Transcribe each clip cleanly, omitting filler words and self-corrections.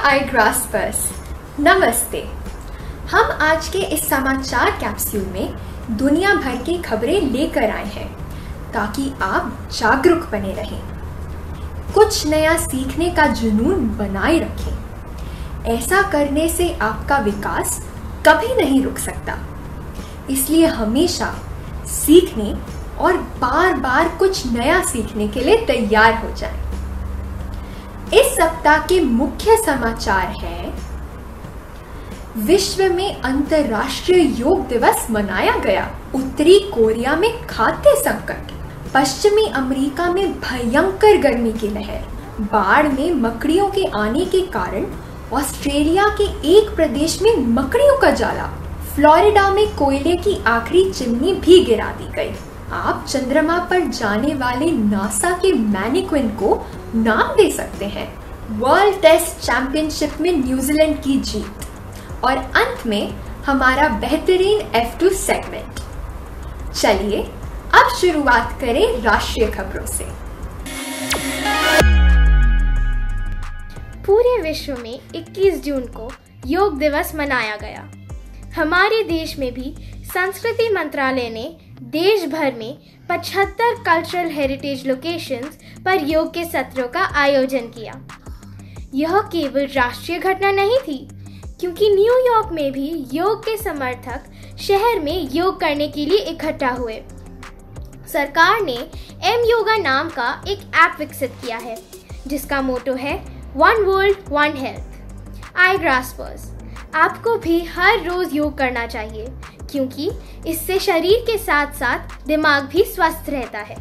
आई ग्रास्पर्स, नमस्ते। हम आज के इस समाचार कैप्सूल में दुनिया भर की खबरें लेकर आए हैं ताकि आप जागरूक बने रहें, कुछ नया सीखने का जुनून बनाए रखें। ऐसा करने से आपका विकास कभी नहीं रुक सकता, इसलिए हमेशा सीखने और बार बार कुछ नया सीखने के लिए तैयार हो जाएं। इस सप्ताह के मुख्य समाचार हैं: विश्व में अंतर्राष्ट्रीय योग दिवस मनाया गया, उत्तरी कोरिया में खाद्य संकट, पश्चिमी अमेरिका में भयंकर गर्मी की लहर, बाढ़ में मकड़ियों के आने के कारण ऑस्ट्रेलिया के एक प्रदेश में मकड़ियों का जाला, फ्लोरिडा में कोयले की आखिरी चिमनी भी गिरा दी गई। आप चंद्रमा पर जाने वाले नासा के मैनिक्विन को नाम दे सकते हैं। वर्ल्ड टेस्ट चैंपियनशिप में न्यूजीलैंड की जीत और अंत में हमारा बेहतरीन F2 सेगमेंट। चलिए अब शुरुआत करें राष्ट्रीय खबरों से। पूरे विश्व में 21 जून को योग दिवस मनाया गया। हमारे देश में भी संस्कृति मंत्रालय ने देश भर में 75 कल्चरल हेरिटेज लोकेशंस पर योग के सत्रों का आयोजन किया। यह केवल राष्ट्रीय घटना नहीं थी, क्योंकि न्यूयॉर्क में भी योग के समर्थक शहर में योग करने के लिए इकट्ठा हुए। सरकार ने एम योगा नाम का एक ऐप विकसित किया है, जिसका मोटो है वन वर्ल्ड वन हेल्थ। आई ग्रास्पर्स, आपको भी हर रोज योग करना चाहिए, क्योंकि इससे शरीर के साथ साथ दिमाग भी स्वस्थ रहता है।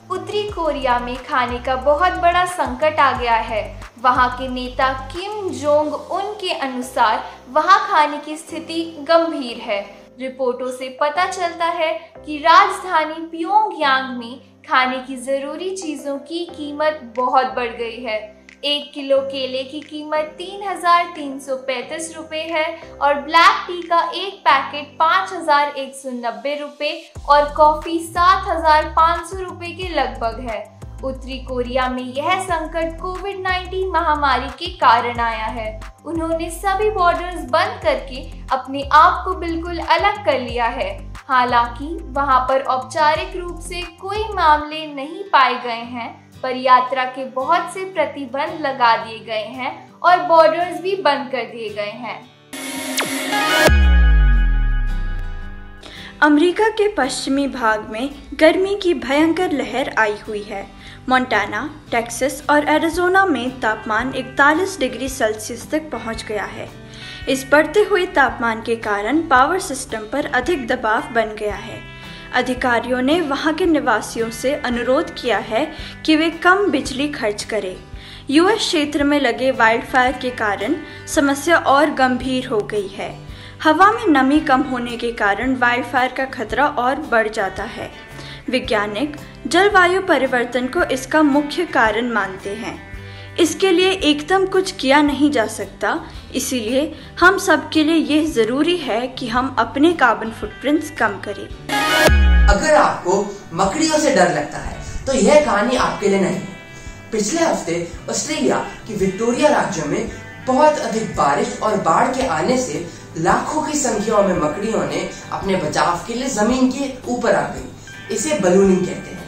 उत्तरी कोरिया में खाने का बहुत बड़ा संकट आ गया है। वहां के नेता किम जोंग उन के अनुसार वहां खाने की स्थिति गंभीर है। रिपोर्टों से पता चलता है कि राजधानी प्योंगयांग में खाने की जरूरी चीजों की कीमत बहुत बढ़ गई है। 1 किलो केले की कीमत 3,335 रुपये है और ब्लैक टी का एक पैकेट 5,190 रुपये और कॉफी 7,500 रुपये के लगभग है। उत्तरी कोरिया में यह संकट कोविड-19 महामारी के कारण आया है। उन्होंने सभी बॉर्डर्स बंद करके अपने आप को बिल्कुल अलग कर लिया है। हालांकि वहां पर औपचारिक रूप से कोई मामले नहीं पाए गए हैं, पर यात्रा के बहुत से प्रतिबंध लगा दिए गए हैं और बॉर्डर्स भी बंद कर दिए गए हैं। अमेरिका के पश्चिमी भाग में गर्मी की भयंकर लहर आई हुई है। मोंटाना, टेक्सास और एरिज़ोना में तापमान 41 डिग्री सेल्सियस तक पहुंच गया है। इस बढ़ते हुए तापमान के कारण पावर सिस्टम पर अधिक दबाव बन गया है। अधिकारियों ने वहां के निवासियों से अनुरोध किया है कि वे कम बिजली खर्च करें। यूएस क्षेत्र में लगे वाइल्डफायर के कारण समस्या और गंभीर हो गई है। हवा में नमी कम होने के कारण वाइल्डफायर का खतरा और बढ़ जाता है। वैज्ञानिक जलवायु परिवर्तन को इसका मुख्य कारण मानते हैं। इसके लिए एकदम कुछ किया नहीं जा सकता, इसीलिए हम सब के लिए यह जरूरी है कि हम अपने कार्बन फुटप्रिंट्स कम करें। अगर आपको मकड़ियों से डर लगता है तो यह कहानी आपके लिए नहीं है। पिछले हफ्ते ऑस्ट्रेलिया की विक्टोरिया राज्य में बहुत अधिक बारिश और बाढ़ के आने से लाखों की संख्या में मकड़ियों ने अपने बचाव के लिए जमीन के ऊपर आ गई। इसे बलूनिंग कहते हैं।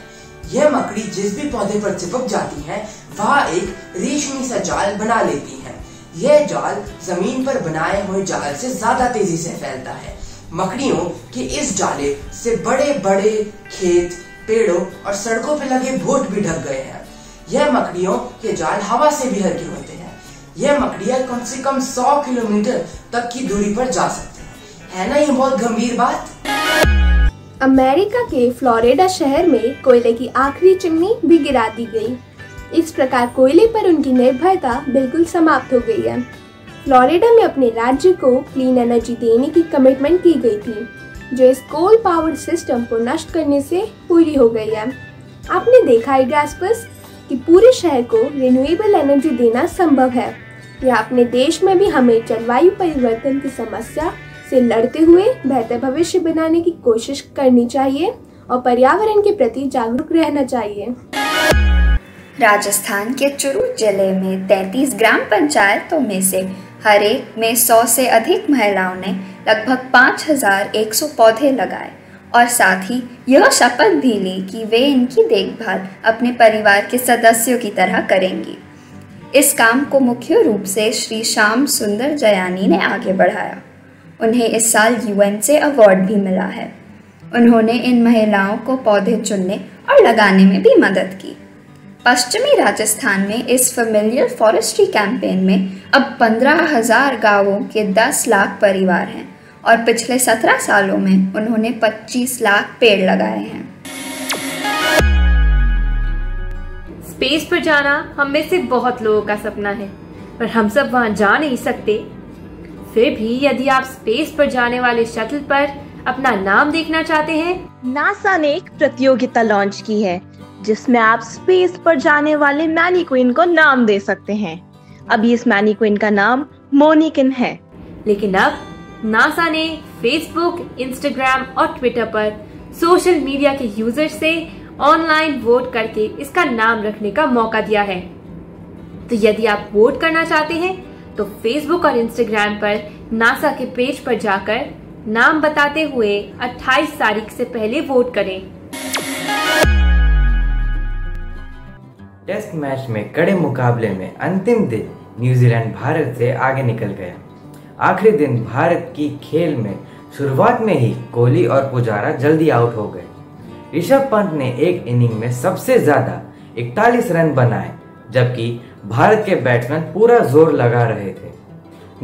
यह मकड़ी जिस भी पौधे पर चिपक जाती है, वहाँ एक रेशमी सा जाल बना लेती है। यह जाल जमीन पर बनाए हुए जाल से ज्यादा तेजी से फैलता है। मकड़ियों के इस जाले से बड़े बड़े खेत, पेड़ों और सड़कों पर लगे बोट भी ढक गए हैं। यह मकड़ियों के जाल हवा से भी हल्के होते हैं। यह मकड़ियां कम से कम 100 किलोमीटर तक की दूरी पर जा सकते हैं। है ना ये बहुत गंभीर बात। अमेरिका के फ्लोरिडा शहर में कोयले की आखिरी चिमनी भी गिरा दी गई। इस प्रकार कोयले पर उनकी निर्भरता बिल्कुल समाप्त हो गई है। फ्लोरिडा में अपने राज्य को क्लीन एनर्जी देने की कमिटमेंट की गई थी, जो इस कोल पावर्ड सिस्टम को नष्ट करने से पूरी हो गई है। आपने देखा है ग्रास्पर्स कि पूरे शहर को रिन्यूएबल एनर्जी देना संभव है। यह अपने देश में भी हमें जलवायु परिवर्तन की समस्या से लड़ते हुए बेहतर भविष्य बनाने की कोशिश करनी चाहिए और पर्यावरण के प्रति जागरूक रहना चाहिए। राजस्थान के चुरू जिले में 33 ग्राम पंचायतों में से हर एक में 100 से अधिक महिलाओं ने लगभग 5100 पौधे लगाए और साथ ही यह शपथ भी ली कि वे इनकी देखभाल अपने परिवार के सदस्यों की तरह करेंगी। इस काम को मुख्य रूप से श्री श्याम सुंदर जयानी ने आगे बढ़ाया। उन्हें इस साल UN से अवार्ड भी मिला है। उन्होंने इन महिलाओं को पौधे चुनने और लगाने में भी मदद की। पश्चिमी राजस्थान में इस फेमिलियर फॉरेस्ट्री कैंपेन में अब 15,000 गांवों के 10 लाख परिवार हैं और पिछले 17 सालों में उन्होंने 25 लाख पेड़ लगाए हैं। स्पेस पर जाना हम में से बहुत लोगों का सपना है, पर हम सब वहां जा नहीं सकते। फिर भी यदि आप स्पेस पर जाने वाले शटल पर अपना नाम देखना चाहते हैं, नासा ने एक प्रतियोगिता लॉन्च की है जिसमें आप स्पेस पर जाने वाले मैनीक्वीन को नाम दे सकते हैं। अभी इस मैनीक्वीन का नाम मोनिकिन है, लेकिन अब नासा ने फेसबुक, इंस्टाग्राम और ट्विटर पर सोशल मीडिया के यूजर से ऑनलाइन वोट करके इसका नाम रखने का मौका दिया है। तो यदि आप वोट करना चाहते हैं तो फेसबुक और इंस्टाग्राम पर नासा के पेज पर जाकर नाम बताते हुए 28 तारीख से पहले वोट करें। टेस्ट मैच में कड़े मुकाबले में अंतिम दिन न्यूजीलैंड भारत से आगे निकल गया। आखिरी दिन भारत की खेल में शुरुआत में ही कोहली और पुजारा जल्दी आउट हो गए। ऋषभ पंत ने एक इनिंग में सबसे ज्यादा 41 रन बनाए, जबकि भारत के बैट्समैन पूरा जोर लगा रहे थे।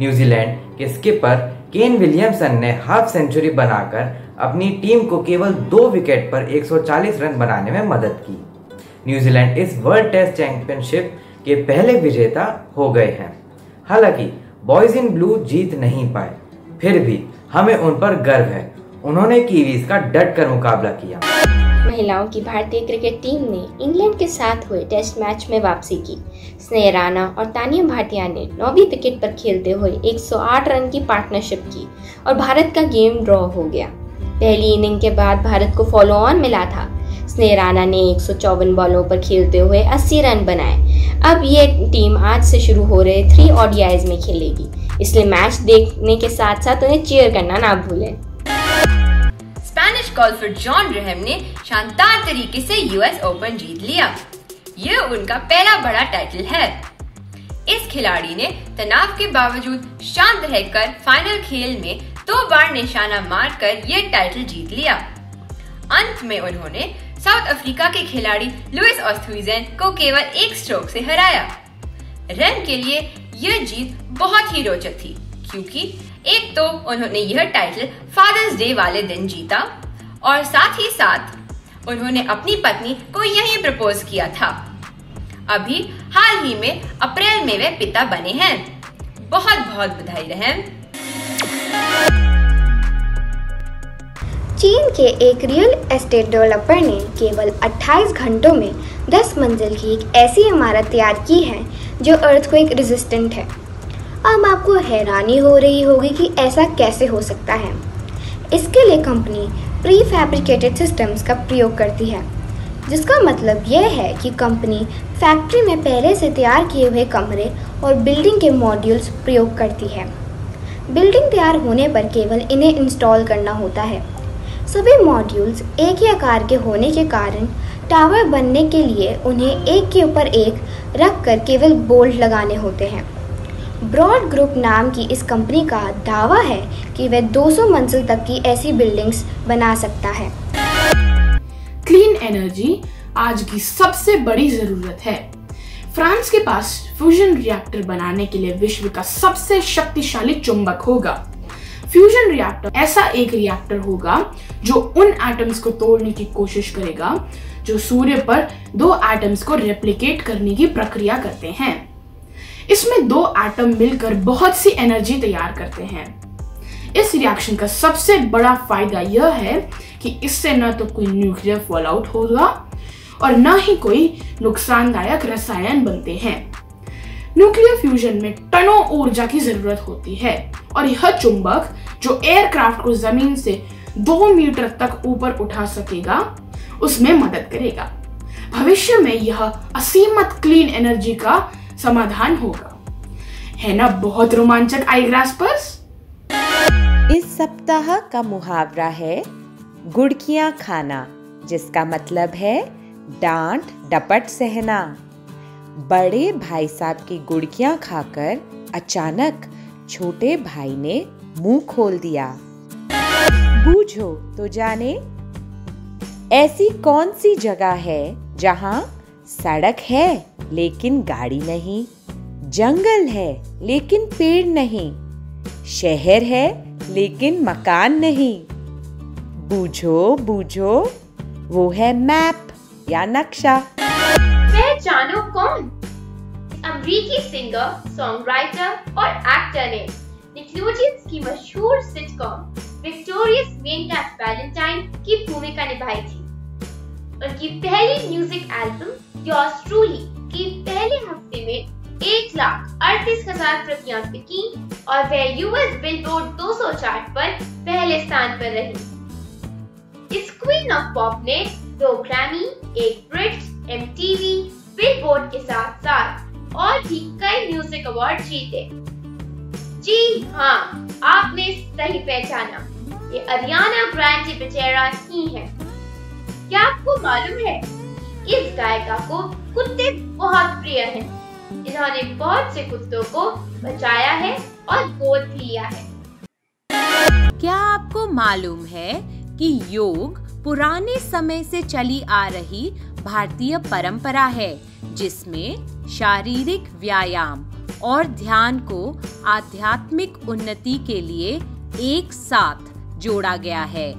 न्यूजीलैंड के स्किपर केन विलियमसन ने हाफ सेंचुरी बनाकर अपनी टीम को केवल 2 विकेट पर 140 रन बनाने में मदद की। न्यूजीलैंड इस वर्ल्ड टेस्ट चैंपियनशिप के पहले विजेता हो गए हैं। हालांकि बॉयज इन ब्लू जीत नहीं पाए, फिर भी हमें उन पर गर्व है। उन्होंने कीवीज का डट कर मुकाबला किया। महिलाओं की भारतीय क्रिकेट टीम ने इंग्लैंड के साथ हुए टेस्ट मैच में वापसी की। स्नेह राणा और तानिया भाटिया ने 9वीं विकेट पर खेलते हुए 108 रन की पार्टनरशिप की और भारत का गेम ड्रॉ हो गया। पहली इनिंग के बाद भारत को फॉलो ऑन मिला था। स्नेह राणा ने 154 बॉलों पर खेलते हुए 80 रन बनाए। अब ये टीम आज से शुरू हो रहे 3 ODIs में खेलेगी, इसलिए मैच देखने के साथ साथ उन्हें चीयर करना ना भूलें। स्पेनिश गोल्फर जॉन रेहम ने शानदार तरीके से US ओपन जीत लिया। यह उनका पहला बड़ा टाइटल है। इस खिलाड़ी ने तनाव के बावजूद शांत रहकर फाइनल खेल में 2 बार निशाना मारकर यह टाइटल जीत लिया। अंत में उन्होंने साउथ अफ्रीका के खिलाड़ी लुइस ऑस्थुइजेन को केवल 1 स्ट्रोक से हराया। रेम के लिए यह जीत बहुत ही रोचक थी, क्योंकि एक तो उन्होंने यह टाइटल फादर्स डे वाले दिन जीता और साथ ही साथ उन्होंने अपनी पत्नी को यही प्रपोज किया था। अभी हाल ही में अप्रैल में वे पिता बने हैं। बहुत बहुत बधाई रेहम। चीन के एक रियल एस्टेट डेवलपर ने केवल 28 घंटों में 10 मंजिल की एक ऐसी इमारत तैयार की है जो अर्थक्वेक रेजिस्टेंट है। अब आपको हैरानी हो रही होगी कि ऐसा कैसे हो सकता है। इसके लिए कंपनी प्री फैब्रिकेटेड सिस्टम्स का प्रयोग करती है, जिसका मतलब यह है कि कंपनी फैक्ट्री में पहले से तैयार किए हुए कमरे और बिल्डिंग के मॉड्यूल्स प्रयोग करती है। बिल्डिंग तैयार होने पर केवल इन्हें इंस्टॉल करना होता है। सभी मॉड्यूल्स एक ही आकार के होने के कारण टावर बनने के लिए उन्हें एक के ऊपर एक रख कर केवल बोल्ट लगाने होते हैं। ब्रॉड ग्रुप नाम की इस कंपनी का दावा है कि वह 200 मंजिल तक की ऐसी बिल्डिंग्स बना सकता है। क्लीन एनर्जी आज की सबसे बड़ी जरूरत है। फ्रांस के पास फ्यूजन रिएक्टर बनाने के लिए विश्व का सबसे शक्तिशाली चुंबक होगा। फ्यूजन रिएक्टर ऐसा एक रिएक्टर होगा जो उन एटम्स को तोड़ने की कोशिश करेगा जो सूर्य पर 2 एटम्स को रेप्लिकेट करने की प्रक्रिया करते हैं। इसमें 2 एटम मिलकर बहुत सी एनर्जी तैयार करते हैं। इस रिएक्शन का सबसे बड़ा फायदा यह है कि इससे न तो कोई न्यूक्लियर फॉलआउट होगा और न ही कोई नुकसानदायक रसायन बनते हैं। न्यूक्लियर फ्यूजन में टनों ऊर्जा की जरूरत होती है और यह चुंबक जो एयरक्राफ्ट को जमीन से 2 मीटर तक ऊपर उठा सकेगा उसमें मदद करेगा। भविष्य में यह असीमित क्लीन एनर्जी का समाधान होगा। है ना बहुत रोमांचक आई ग्रास्पर्स? इस सप्ताह का मुहावरा है गुड़कियां खाना, जिसका मतलब है डांट डपट सहना। बड़े भाई साहब की गुड़कियां खाकर अचानक छोटे भाई ने मुंह खोल दिया। बूझो तो जाने, ऐसी कौन सी जगह है जहां सड़क है लेकिन गाड़ी नहीं, जंगल है लेकिन पेड़ नहीं, शहर है लेकिन मकान नहीं? बूझो बूझो, वो है मैप या नक्शा। पहचानो कौन? अमेरिकी सिंगर, सॉन्ग राइटर और एक्टर ने निक्लोडियंस की मशहूर सिटकॉम विक्टोरियस मेन कैट वैलेंटाइन की भूमिका निभाई थी। उनकी पहली म्यूजिक एल्बम योर्स ट्रूली की पहले हफ्ते में 1,38,000 प्रतियां बिकी और वह यूएस बिलबोर्ड 200 चार्ट पर पहले स्थान पर रही। इस क्वीन ऑफ पॉप ने 2 ग्रैमी, 1 ब्रिट्स, MTV, बिलबोर्ड के साथ साथ और भी कई म्यूजिक अवार्ड जीते। जी हाँ, आपने सही पहचाना, ये अरियाना ग्रांडे बेचारा ही है। क्या आपको मालूम है, इस गायिका को कुत्ते बहुत प्रिय हैं। इन्होंने बहुत से कुत्तों को बचाया है और गोद भी लिया है। क्या आपको मालूम है कि योग पुराने समय से चली आ रही भारतीय परंपरा है, जिसमें शारीरिक व्यायाम और ध्यान को आध्यात्मिक उन्नति के लिए एक साथ जोड़ा गया है।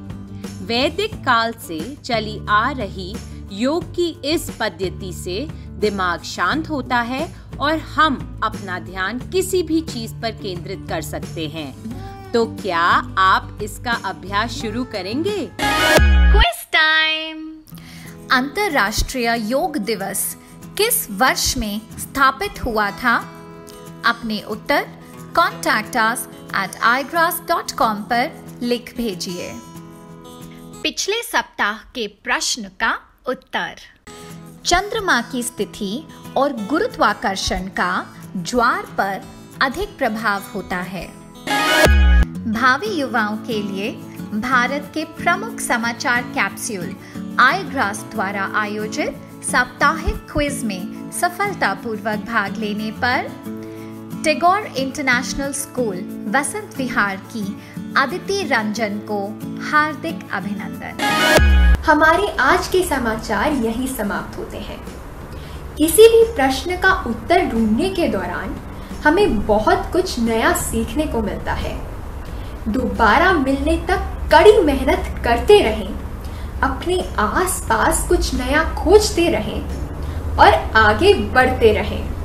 वैदिक काल से चली आ रही योग की इस पद्धति से दिमाग शांत होता है और हम अपना ध्यान किसी भी चीज पर केंद्रित कर सकते हैं। तो क्या आप इसका अभ्यास शुरू करेंगे? Quiz time. अंतर्राष्ट्रीय योग दिवस किस वर्ष में स्थापित हुआ था? अपने उत्तर contactus@igrass.com पर लिख भेजिए। पिछले सप्ताह के प्रश्न का उत्तर। चंद्रमा की स्थिति और गुरुत्वाकर्षण का ज्वार पर अधिक प्रभाव होता है। भावी युवाओं के लिए भारत के प्रमुख समाचार कैप्सूल आई ग्रास द्वारा आयोजित साप्ताहिक क्विज में सफलतापूर्वक भाग लेने पर टैगोर इंटरनेशनल स्कूल वसंत विहार की अदिति रंजन को हार्दिक अभिनंदन। हमारे आज के समाचार यही समाप्त होते हैं। किसी भी प्रश्न का उत्तर ढूंढने के दौरान हमें बहुत कुछ नया सीखने को मिलता है। दोबारा मिलने तक कड़ी मेहनत करते रहें, अपने आसपास कुछ नया खोजते रहें और आगे बढ़ते रहें।